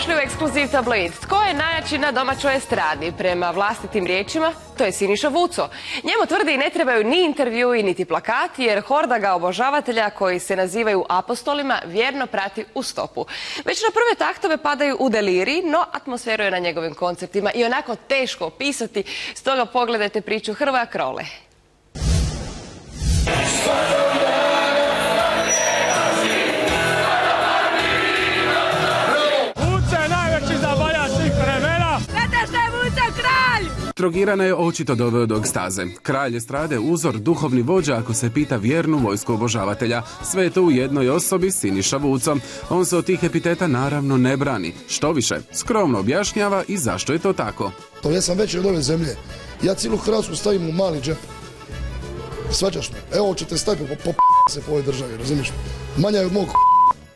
Dobrodošli u Ekskluziv tabloid. Tko je najjači na domaćoj estradi? Prema vlastitim riječima, to je Siniša Vuco. Njemu tvrdi ne trebaju ni intervjui, niti plakati, jer horda ga obožavatelja koji se nazivaju apostolima vjerno prati u stopu. Već na prve taktove padaju u deliriji, no atmosferu je na njegovim koncertima i onako teško opisati, stoga pogledajte priču Hrvoja Krole. Trogirana je očito doveo do ekstaze. Kralj estrade, uzor, duhovni vođa ako se pita vjernu vojsku obožavatelja. Sve je to u jednoj osobi, Siniša Vuco. On se od tih epiteta naravno ne brani. Što više, skromno objašnjava i zašto je to tako. Ja sam veći od ove zemlje. Ja cijelu Hrvatsku stavim u mali džep. Svađaš me? Evo ćete staviti se po ovoj državi, razumiješ? Manja je od mog.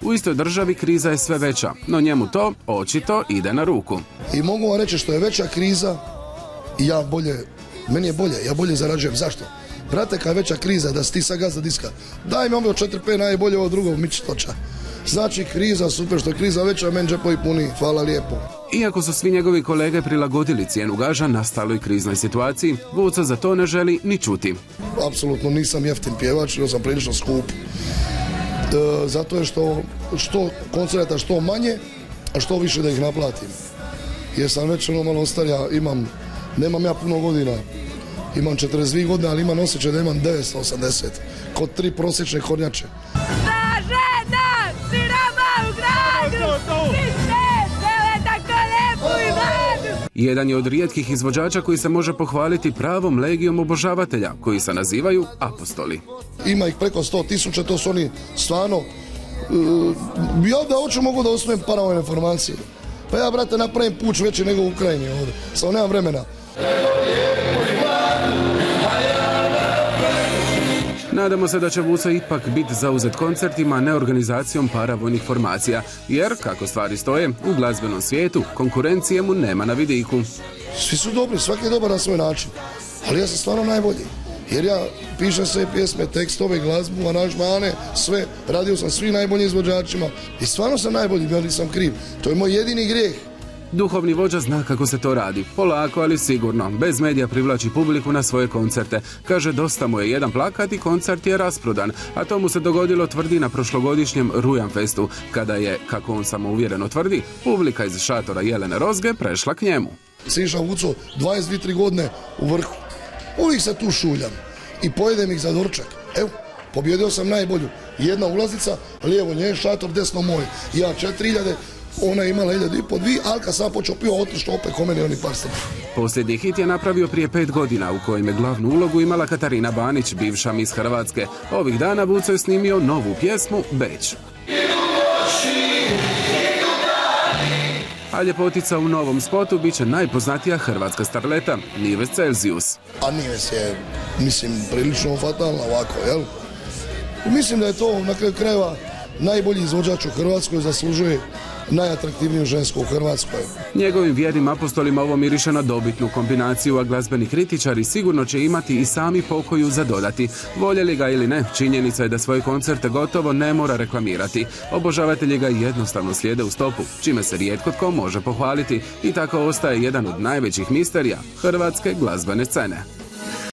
U istoj državi kriza je sve veća, no njemu to očito ide na ruku. I mogu vam reći što je veća kriza, ja bolje, meni je bolje, ja bolje zarađujem. Zašto? Brate, kad je veća kriza, da si ti sad gazda diska, daj mi ovo 4-5 najbolje, ovo drugo mičitoča. Znači kriza, super, što je kriza veća, meni džepovi puni, hvala lijepo. Iako su svi njegovi kolege prilagodili cijenu gaža nastaloj kriznoj situaciji, Vuco za to ne želi ni čuti. Apsolutno nisam jeftin pjevač, jer sam prilično skup. Zato je što koncerta što manje, a što više da ih naplatim. Jer sam već malo ostarija, nemam ja puno godina, imam 42 godine, ali imam osjećaj da imam 980, kod 3 prosječne kornjače. Ta žena, siroma u gradu, tako lepu i mladu. Jedan je od rijetkih izvođača koji se može pohvaliti pravom legijom obožavatelja, koji se nazivaju apostoli. Ima ih preko 100.000, to su oni stvarno, ja da hoću mogu da osvojem paravojne informacije. Pa ja, brate, napravim puč veći nego u Ukrajini ovdje, samo nemam vremena. Nadamo se da će Vuco ipak biti zauzet koncertima, ne organizacijom paravojnih formacija, jer, kako stvari stoje, u glazbenom svijetu konkurencije mu nema na vidiku. Svi su dobri, svaki je dobar na svoj način, ali ja sam stvarno najbolji. Jer ja pišem sve pjesme, tekstove, glazbu, aranžmane, sve, radio sam svim najboljim izvođačima i stvarno sam najbolji, ja nisam kriv. To je moj jedini grijeh. Duhovni vođa zna kako se to radi. Polako, ali sigurno. Bez medija privlači publiku na svoje koncerte. Kaže, dosta mu je jedan plakat i koncert je rasprodan. A to mu se dogodilo, tvrdi, na prošlogodišnjem Rujan Festu, kada je, kako on samouvjereno tvrdi, publika iz šatora Jelene Rozge prešla k njemu. Siniša Vuco, 22-3 godine u vrhu. Uvijek se tu šuljam i pojedem ih za doručak. Evo, pobjedio sam najbolju. Jedna ulaznica, lijevo njen šator, desno moj. Ja 4.000, ona je imala 1.500, ali kad sam počeo pio, otišlo opet ko meni oni par stvari. Posljednji hit je napravio prije 5 godina, u kojem je glavnu ulogu imala Katarina Banić, bivša mis Hrvatske. Ovih dana Vuco je snimio novu pjesmu Beč. A ljepotica u novom spotu bit će najpoznatija hrvatska starleta, Nives Celzijus. A Nives je, mislim, prilično fatalna ovako, jel? Mislim da je to na kraju krajeva najbolji izvođač u Hrvatskoj, zaslužuje najatraktivniju žensku u Hrvatskoj. Njegovim vjernim apostolima ovo miriše na dobitnu kombinaciju, a glazbeni kritičari sigurno će imati i sami pokoju za dodati. Voljeli ga ili ne, činjenica je da svoje koncerte gotovo ne mora reklamirati. Obožavatelji ga jednostavno slijede u stopu, čime se rijetko tko može pohvaliti i tako ostaje jedan od najvećih misterija hrvatske glazbene scene.